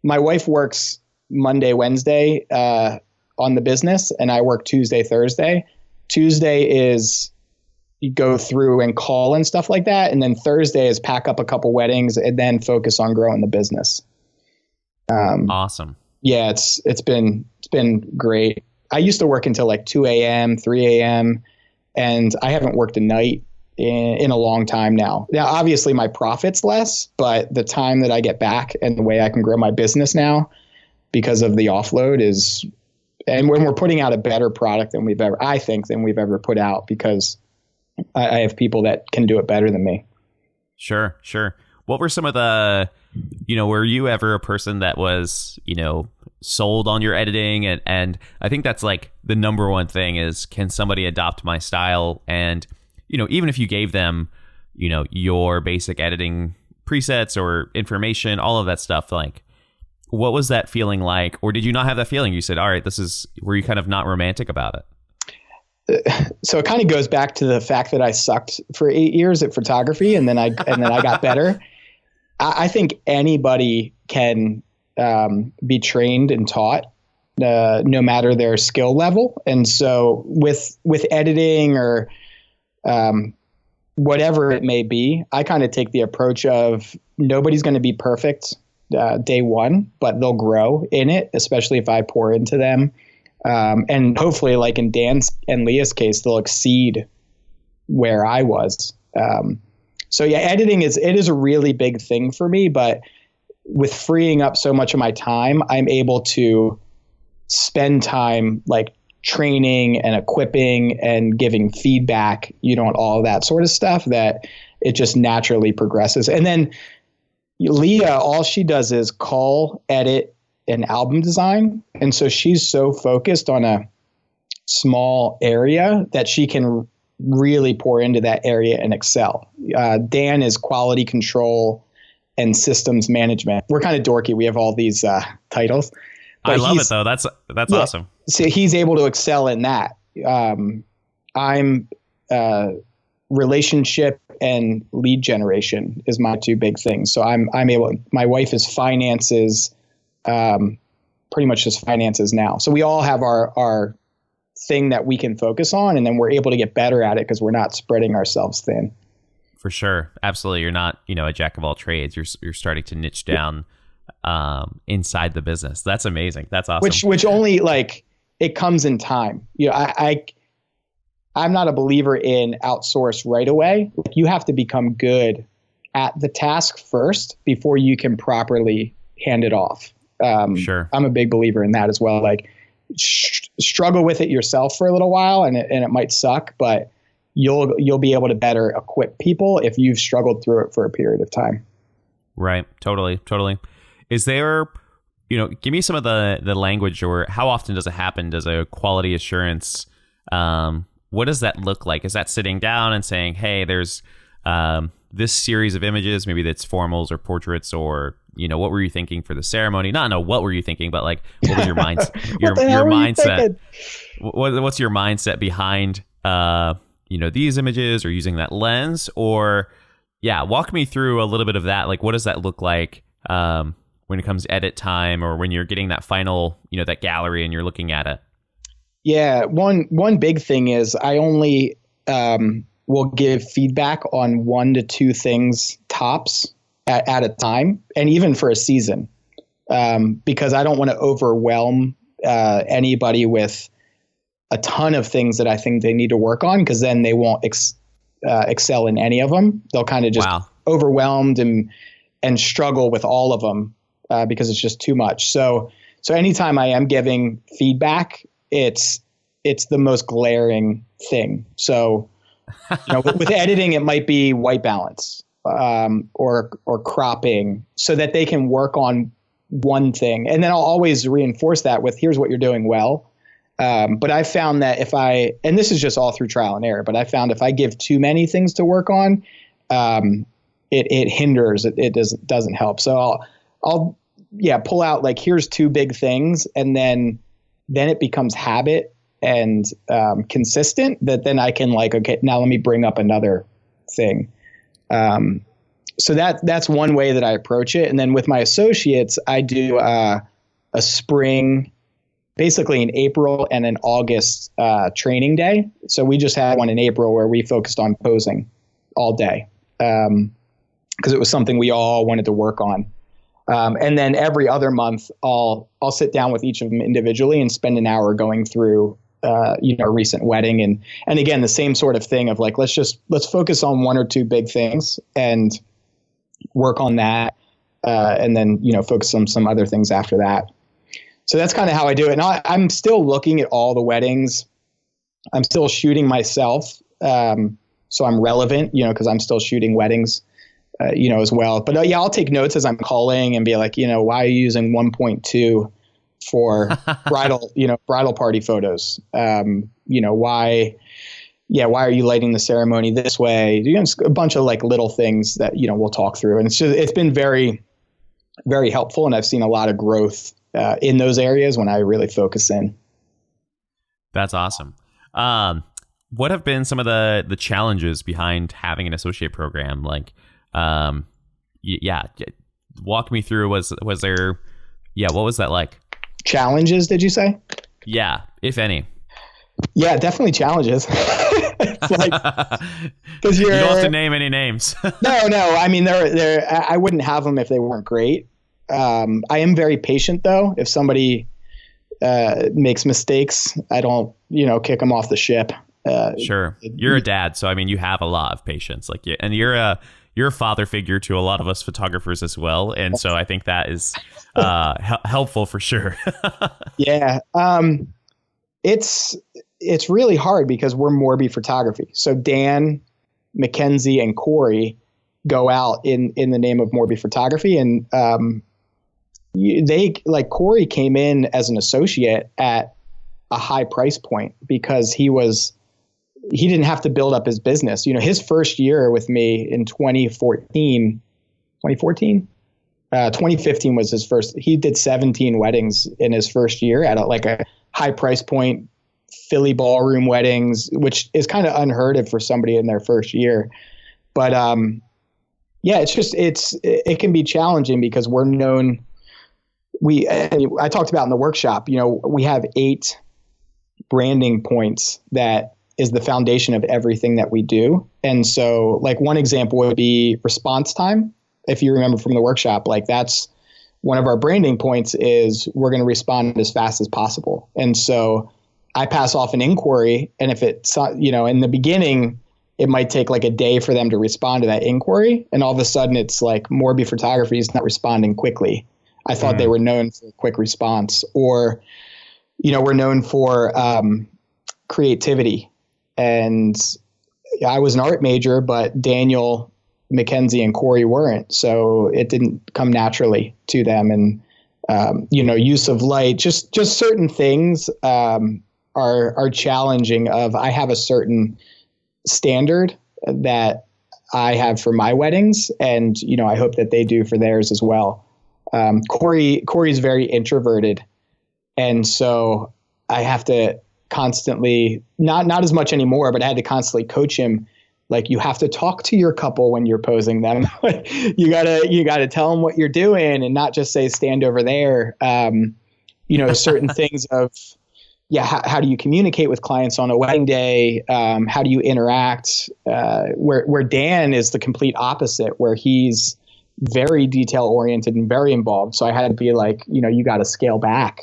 my wife works Monday, Wednesday on the business, and I work Tuesday, Thursday. Tuesday is you go through and call and stuff like that. And then Thursday is pack up a couple weddings and then focus on growing the business. Awesome. Yeah, it's been great. I used to work until like 2 a.m., 3 a.m., and I haven't worked a night in a long time now. Now, obviously, my profit's less, but the time that I get back and the way I can grow my business now because of the offload is, and when we're putting out a better product than we've ever put out, because I have people that can do it better than me. Sure. What were some of the, were you ever a person that was, sold on your editing? And I think that's like the number one thing is, can somebody adopt my style? And, even if you gave them, your basic editing presets or information, all of that stuff, like, what was that feeling like? Or did you not have that feeling? You said, all right, were you kind of not romantic about it? So it kind of goes back to the fact that I sucked for 8 years at photography, and then I got better. I think anybody can be trained and taught, no matter their skill level. And so with editing or whatever it may be, I kind of take the approach of nobody's going to be perfect day one, but they'll grow in it, especially if I pour into them. And hopefully, like in Dan's and Leah's case, they'll exceed where I was. So yeah, editing is a really big thing for me, but with freeing up so much of my time, I'm able to spend time like training and equipping and giving feedback, and all of that sort of stuff, that it just naturally progresses. And then Leah, all she does is call, edit, and album design. And so she's so focused on a small area that she can really pour into that area and excel. Dan is quality control and systems management. We're kind of dorky. We have all these titles. I love it though. That's awesome. So he's able to excel in that. I'm relationship and lead generation is my two big things. So I'm able. My wife is finances, pretty much just finances now. So we all have our thing that we can focus on, and then we're able to get better at it because we're not spreading ourselves thin. For sure. Absolutely. You're not, a jack of all trades. You're starting to niche down inside the business. That's amazing. That's awesome. Which only it comes in time. I'm not a believer in outsource right away. You have to become good at the task first before you can properly hand it off. Sure. I'm a big believer in that as well. Struggle with it yourself for a little while, and it might suck, but you'll be able to better equip people if you've struggled through it for a period of time. Right. Totally. Is there, give me some of the language, or how often does it happen? Does a quality assurance, what does that look like? Is that sitting down and saying, hey, there's this series of images, maybe that's formals or portraits, or, what were you thinking for the ceremony? Not know what were you thinking, but what was your mindset? your mindset. What's your mindset behind these images, or using that lens? Or walk me through a little bit of that. What does that look like when it comes to edit time, or when you're getting that final, that gallery and you're looking at it? Yeah. One big thing is I only will give feedback on 1 to 2 things tops at a time, and even for a season, because I don't want to overwhelm anybody with a ton of things that I think they need to work on, because then they won't excel in any of them. They'll kind of just overwhelmed and struggle with all of them because it's just too much. So anytime I am giving feedback, it's the most glaring thing. So with editing, it might be white balance or cropping, so that they can work on one thing, and then I'll always reinforce that with, here's what you're doing well. But I found that and this is just all through trial and error, but I found if I give too many things to work on, it hinders, it doesn't help. So I'll pull out here's 2 big things, and then it becomes habit and consistent, that then I can okay, now let me bring up another thing. So that's one way that I approach it. And then with my associates, I do a spring, basically in April and an August training day. So we just had one in April where we focused on posing all day, because it was something we all wanted to work on. And then every other month, I'll sit down with each of them individually and spend an hour going through a recent wedding, and again the same sort of thing of let's focus on 1 or 2 big things and work on that, and then focus on some other things after that. So that's kind of how I do it. And I'm still looking at all the weddings. I'm still shooting myself, so I'm relevant, because I'm still shooting weddings, as well. But I'll take notes as I'm calling and be like, why are you using 1.2 for bridal party photos? Why are you lighting the ceremony this way? A bunch of little things that, we'll talk through. And it's been very, very helpful. And I've seen a lot of growth in those areas when I really focus in. That's awesome. What have been some of the challenges behind having an associate program? Walk me through. Was there, what was that like? Challenges, did you say? Yeah, if any. Yeah, definitely challenges. Because you don't have to name any names. No. I mean, I wouldn't have them if they weren't great. I am very patient though. If somebody makes mistakes, I don't, kick him off the ship. Sure. You're a dad, so I mean, you have a lot of patience, and you're a father figure to a lot of us photographers as well, and so I think that is helpful for sure. Yeah, it's really hard because we're Morby Photography. So Dan, Mackenzie, and Corey go out in the name of Morby Photography, and Corey came in as an associate at a high price point because he didn't have to build up his business. His first year with me in 2015 was his first. He did 17 weddings in his first year at a high price point, Philly ballroom weddings, which is kind of unheard of for somebody in their first year. But yeah, it can be challenging because we're known. I talked about in the workshop, we have 8 branding points that is the foundation of everything that we do. And so one example would be response time. If you remember from the workshop, that's one of our branding points is we're going to respond as fast as possible. And so I pass off an inquiry, and if it's, in the beginning, it might take a day for them to respond to that inquiry. And all of a sudden it's Morby Photography is not responding quickly. I thought they were known for quick response, or, we're known for creativity. And I was an art major, but Daniel, Mackenzie, and Corey weren't. So it didn't come naturally to them. And, use of light, just certain things are challenging. I have a certain standard that I have for my weddings, and, I hope that they do for theirs as well. Corey's very introverted. And so I have to constantly, not as much anymore, but I had to constantly coach him. You have to talk to your couple when you're posing them. you gotta tell them what you're doing and not just say, stand over there. Certain things of, how do you communicate with clients on a wedding day? How do you interact? Where Dan is the complete opposite, where he's very detail oriented and very involved. So I had to be you got to scale back.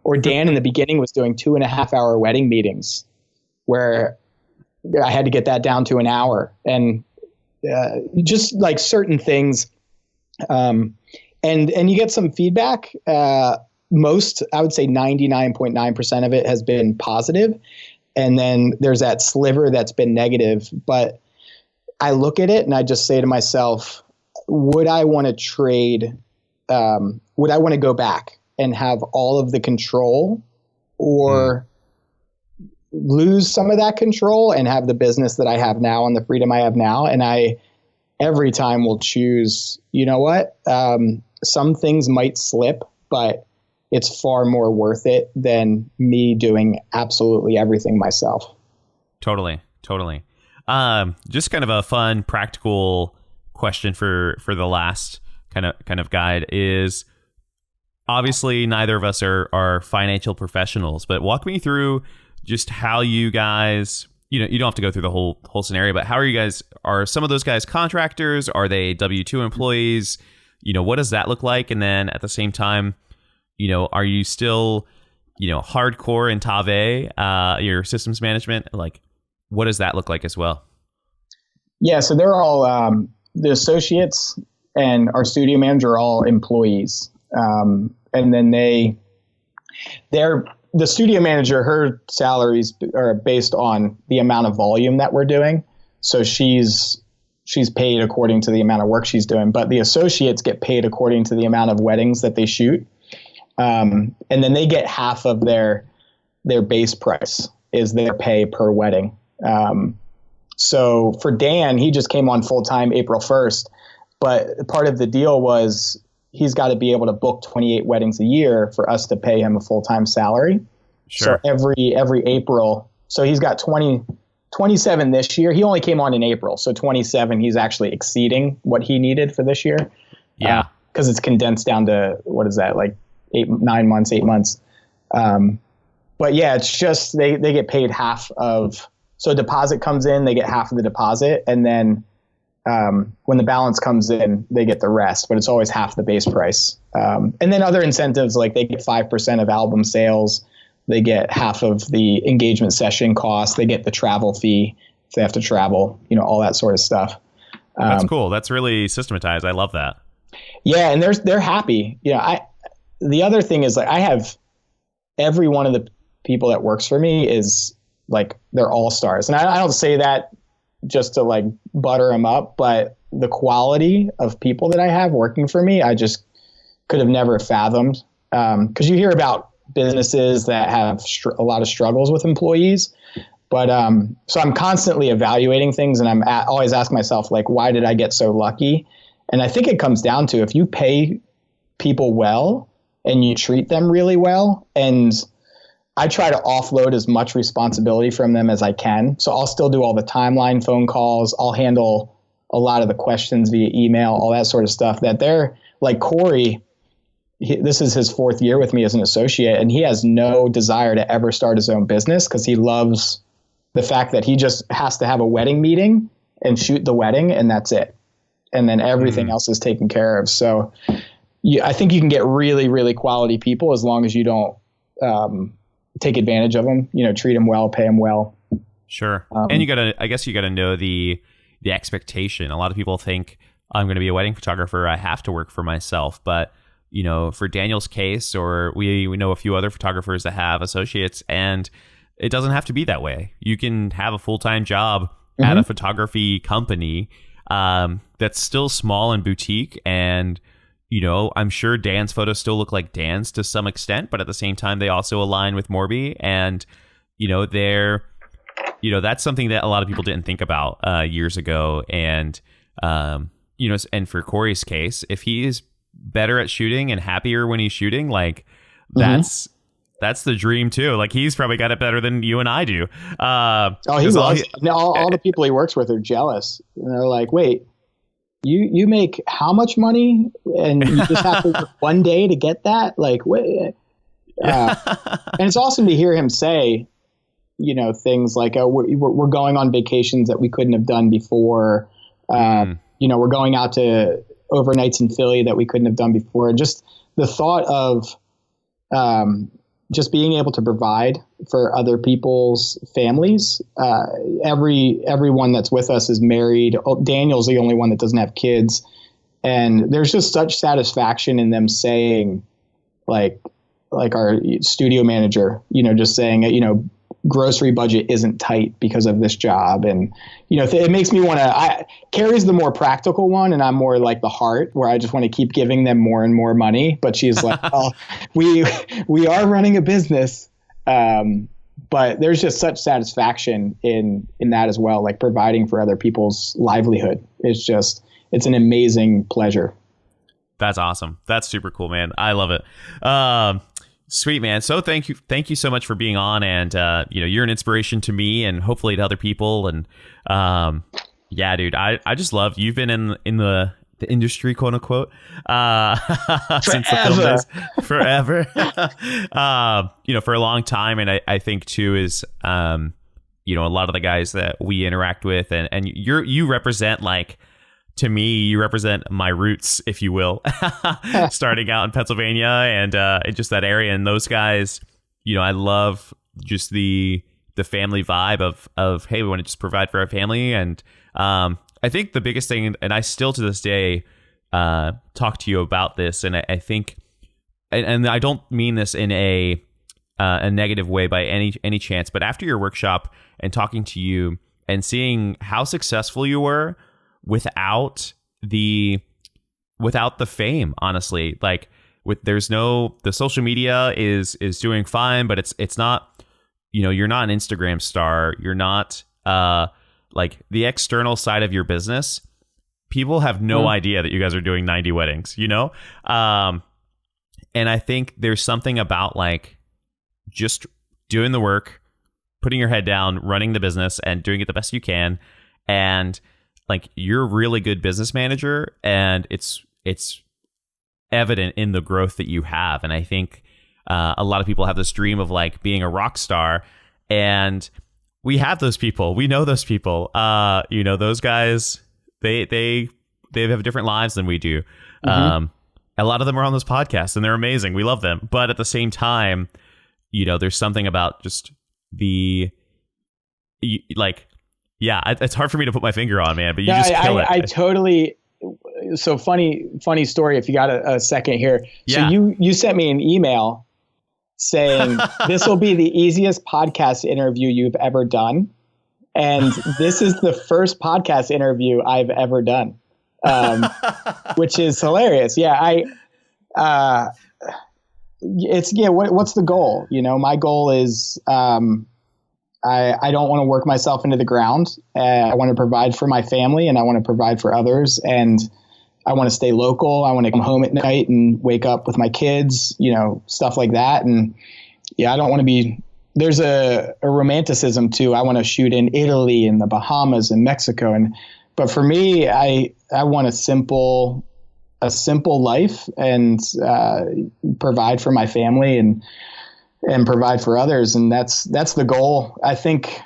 Or Dan in the beginning was doing 2.5 hour wedding meetings where I had to get that down to an hour, and just certain things. And you get some feedback. I would say 99.9% of it has been positive. And then there's that sliver that's been negative. But I look at it and I just say to myself, would I want to trade? Would I want to go back and have all of the control, or lose some of that control and have the business that I have now and the freedom I have now? And I every time will choose, some things might slip, but it's far more worth it than me doing absolutely everything myself. Totally. Just kind of a fun, practical question for the last kind of guide is, obviously neither of us are financial professionals, but walk me through just how you guys, you don't have to go through the whole scenario, but how are some of those guys contractors? Are they W-2 employees? What does that look like? And then at the same time, are you still, hardcore in Tave, your systems management? What does that look like as well? Yeah. So they're all, the associates and our studio manager are all employees. And then the studio manager, her salaries are based on the amount of volume that we're doing. So she's paid according to the amount of work she's doing, but the associates get paid according to the amount of weddings that they shoot. And then they get half of their base price is their pay per wedding. So for Dan, he just came on full time April 1st, but part of the deal was he's got to be able to book 28 weddings a year for us to pay him a full-time salary. Sure. So every April, so he's got 27 this year. He only came on in April. So 27, he's actually exceeding what he needed for this year. Yeah. Cause it's condensed down to, what is that? 8 months. But yeah, it's just, they get paid half of, so deposit comes in, they get half of the deposit. And then, when the balance comes in, they get the rest, but it's always half the base price. And then other incentives, like they get 5% of album sales. They get half of the engagement session cost. They get the travel fee if they have to travel, all that sort of stuff. That's cool. That's really systematized. I love that. Yeah. And they're happy. The other thing is, like, I have every one of the people that works for me is like, they're all stars. And I don't say that just to like butter them up, but the quality of people that I have working for me, I just could have never fathomed. 'Cause you hear about businesses that have a lot of struggles with employees. But so I'm constantly evaluating things, and I'm always asking myself, like, why did I get so lucky? And I think it comes down to, if you pay people well and you treat them really well, and I try to offload as much responsibility from them as I can. So I'll still do all the timeline phone calls. I'll handle a lot of the questions via email, all that sort of stuff. That they're like Corey. This is his 4th year with me as an associate, and he has no desire to ever start his own business because he loves the fact that he just has to have a wedding meeting and shoot the wedding, and that's it. And then everything else is taken care of. So I think you can get really, really quality people as long as you don't take advantage of them, treat them well, pay them well. Sure. And I guess you gotta know the expectation. A lot of people think, I'm going to be a wedding photographer, I have to work for myself. But for Daniel's case, or we know a few other photographers that have associates, and it doesn't have to be that way. You can have a full-time job at a photography company that's still small and boutique. And, I'm sure Dan's photos still look like Dan's to some extent, but at the same time, they also align with Morby. And, that's something that a lot of people didn't think about years ago. And, and for Corey's case, if he is better at shooting and happier when he's shooting, like that's the dream too. Like, he's probably got it better than you and I do. He loves all the people he works with are jealous. And they're like, wait, you make how much money, and you just have to work one day to get that? Like, wait. And it's awesome to hear him say, things like, we're going on vacations that we couldn't have done before. We're going out to overnights in Philly that we couldn't have done before. And just the thought of just being able to provide for other people's families. Everyone that's with us is married. Daniel's the only one that doesn't have kids. And there's just such satisfaction in them saying, like our studio manager, just saying, grocery budget isn't tight because of this job. And, it makes me want to, Carrie's the more practical one, and I'm more like the heart, where I just want to keep giving them more and more money. But she's like, well, we are running a business. But there's just such satisfaction in that as well. Like, providing for other people's livelihood. It's an amazing pleasure. That's awesome. That's super cool, man. I love it. Sweet, man. So thank you so much for being on, and you're an inspiration to me and hopefully to other people. And yeah, dude, I just love, you've been in the industry, quote unquote, since the film days, forever. For a long time. And I think too is a lot of the guys that we interact with, and you represent, like, to me, you represent my roots, if you will, starting out in Pennsylvania and just that area. And those guys, I love just the family vibe of, hey, we want to just provide for our family. And I think the biggest thing, and I still to this day talk to you about this, and I think, and I don't mean this in a negative way by any chance, but after your workshop and talking to you and seeing how successful you were without the fame, honestly, like, the social media is doing fine, but it's not, you're not an Instagram star. You're not like the external side of your business. People have no idea that you guys are doing 90 weddings, and I think there's something about, like, just doing the work, putting your head down, running the business, and doing it the best you can. And, like, you're a really good business manager, and it's evident in the growth that you have. And I think a lot of people have this dream of, like, being a rock star, and we have those people. We know those people. Those guys, they have different lives than we do. a lot of them are on this podcast and they're amazing. We love them. But at the same time, you know, there's something about just it's hard for me to put my finger on, man, but you just kill it. I totally. So funny story. If you got a second here. Yeah. So you sent me an email saying this will be the easiest podcast interview you've ever done. And this is the first podcast interview I've ever done, which is hilarious. Yeah. What's the goal? You know, my goal is, I don't want to work myself into the ground. I want to provide for my family and I want to provide for others. And I want to stay local. I want to come home at night and wake up with my kids, you know, stuff like that. And yeah, I don't want to be, there's a romanticism too. I want to shoot in Italy and the Bahamas and Mexico. But for me, I want a simple life and provide for my family and provide for others. And that's the goal. I think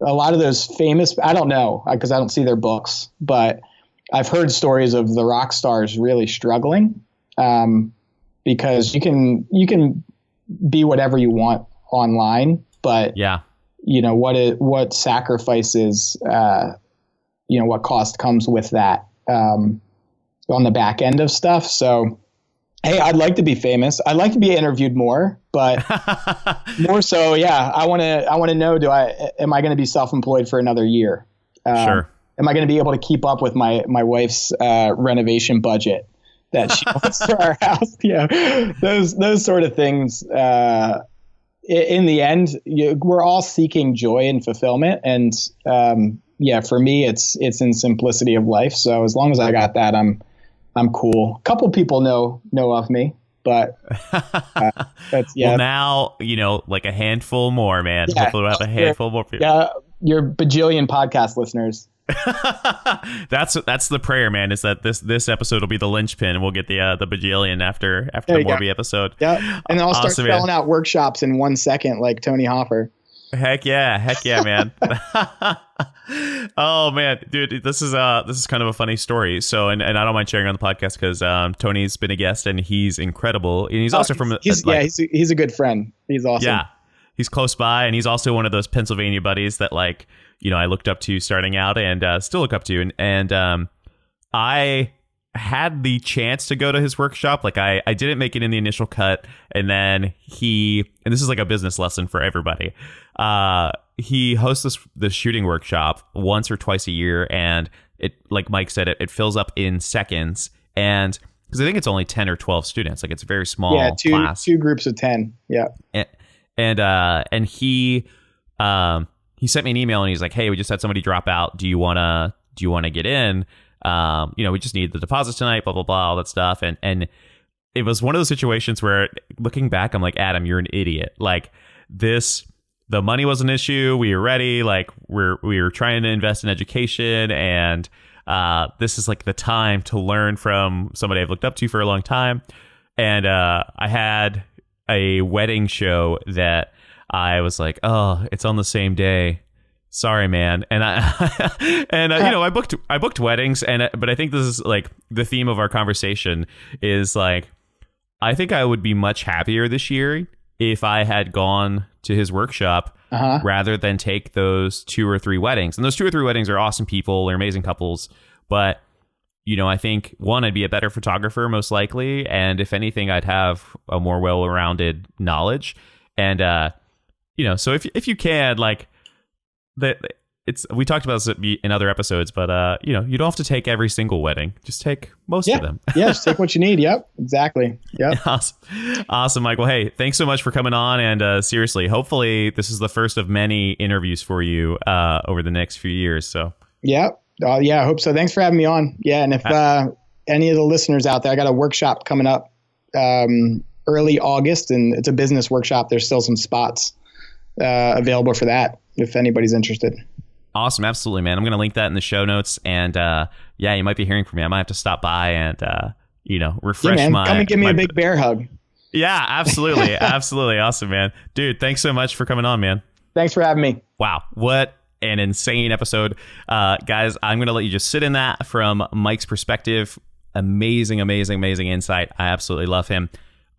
a lot of those famous, I don't know, because I don't see their books, but I've heard stories of the rock stars really struggling, because you can be whatever you want online, but you know, what sacrifices, you know, what cost comes with that, on the back end of stuff. So, hey, I'd like to be famous. I'd like to be interviewed more, but more so, yeah. I want to know, am I going to be self-employed for another year? Sure. Am I going to be able to keep up with my wife's renovation budget that she wants for our house? Yeah, those sort of things. In the end, we're all seeking joy and fulfillment, and for me, it's in simplicity of life. So as long as I got that, I'm cool. A couple people know of me, but that's Well, now, you know, like a handful more, man. Yeah, hopefully we'll have a handful more people. Yeah, your bajillion podcast listeners. That's the prayer, man, is that this episode will be the linchpin and we'll get the bajillion after the Morby episode. Yeah. And I'll start spelling out workshops in 1 second like Tony Hoffer. Heck yeah, man. Oh man, dude, this is kind of a funny story. So, and I don't mind sharing on the podcast because Tony's been a guest and he's incredible. And he's also he's a good friend. He's awesome. Yeah, he's close by, and he's also one of those Pennsylvania buddies that, like, you know, I looked up to starting out and still look up to, and I had the chance to go to his workshop. Like I didn't make it in the initial cut, and then and this is like a business lesson for everybody. He hosts this shooting workshop once or twice a year, and it, like Mike said, it fills up in seconds. And because I think it's only 10 or 12 students, like it's a very small class. Two groups of 10. Yeah. And he sent me an email and he's like, "Hey, we just had somebody drop out. Do you wanna get in? You know, we just need the deposits tonight, blah, blah, blah, all that stuff." And it was one of those situations where, looking back, I'm like, Adam, you're an idiot. Like, the money was an issue. We were ready. Like, we were trying to invest in education, and this is like the time to learn from somebody I've looked up to for a long time. And I had a wedding show that I was like, oh, it's on the same day. Sorry, man. And you know, I booked weddings, but I think this is like the theme of our conversation is like, I think I would be much happier this year if I had gone to his workshop rather than take those 2 or 3 weddings. And those 2 or 3 weddings are awesome people. They're amazing couples. But, you know, I think, one, I'd be a better photographer, most likely. And if anything, I'd have a more well-rounded knowledge. And, you know, so if you can, like, we talked about this in other episodes, but you know, you don't have to take every single wedding. Just take most of them. Yeah, just take what you need. Yep, exactly. Yep. Awesome, Michael. Hey, thanks so much for coming on. And seriously, hopefully this is the first of many interviews for you over the next few years. So yeah, I hope so. Thanks for having me on. Yeah, and if any of the listeners out there, I got a workshop coming up early August, and it's a business workshop. There's still some spots available for that if anybody's interested. Awesome. Absolutely, man. I'm going to link that in the show notes. And yeah, you might be hearing from me. I might have to stop by and, you know, refresh come and give me a big bear hug. Yeah, absolutely. Absolutely. Awesome, man. Dude, thanks so much for coming on, man. Thanks for having me. Wow. What an insane episode. Guys, I'm going to let you just sit in that from Mike's perspective. Amazing insight. I absolutely love him.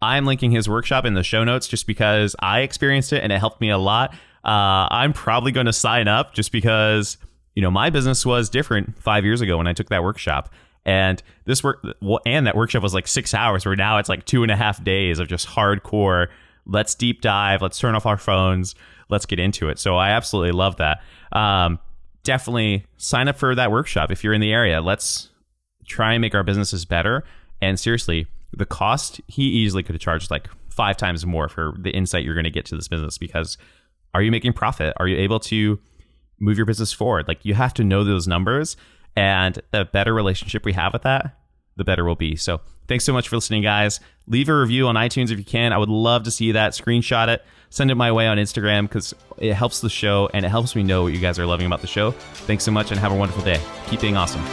I'm linking his workshop in the show notes just because I experienced it and it helped me a lot. I'm probably going to sign up just because, my business was different 5 years ago when I took that workshop. And that workshop was like 6 hours, where now it's like 2.5 days of just hardcore. Let's deep dive. Let's turn off our phones. Let's get into it. So I absolutely love that. Definitely sign up for that workshop if you're in the area. Let's try and make our businesses better. And seriously, the cost, he easily could have charged like 5 times more for the insight you're going to get to this business, because are you making profit? Are you able to move your business forward? Like, you have to know those numbers, and the better relationship we have with that, the better we'll be. So thanks so much for listening, guys. Leave a review on iTunes if you can. I would love to see that. Screenshot it. Send it my way on Instagram, because it helps the show and it helps me know what you guys are loving about the show. Thanks so much and have a wonderful day. Keep being awesome.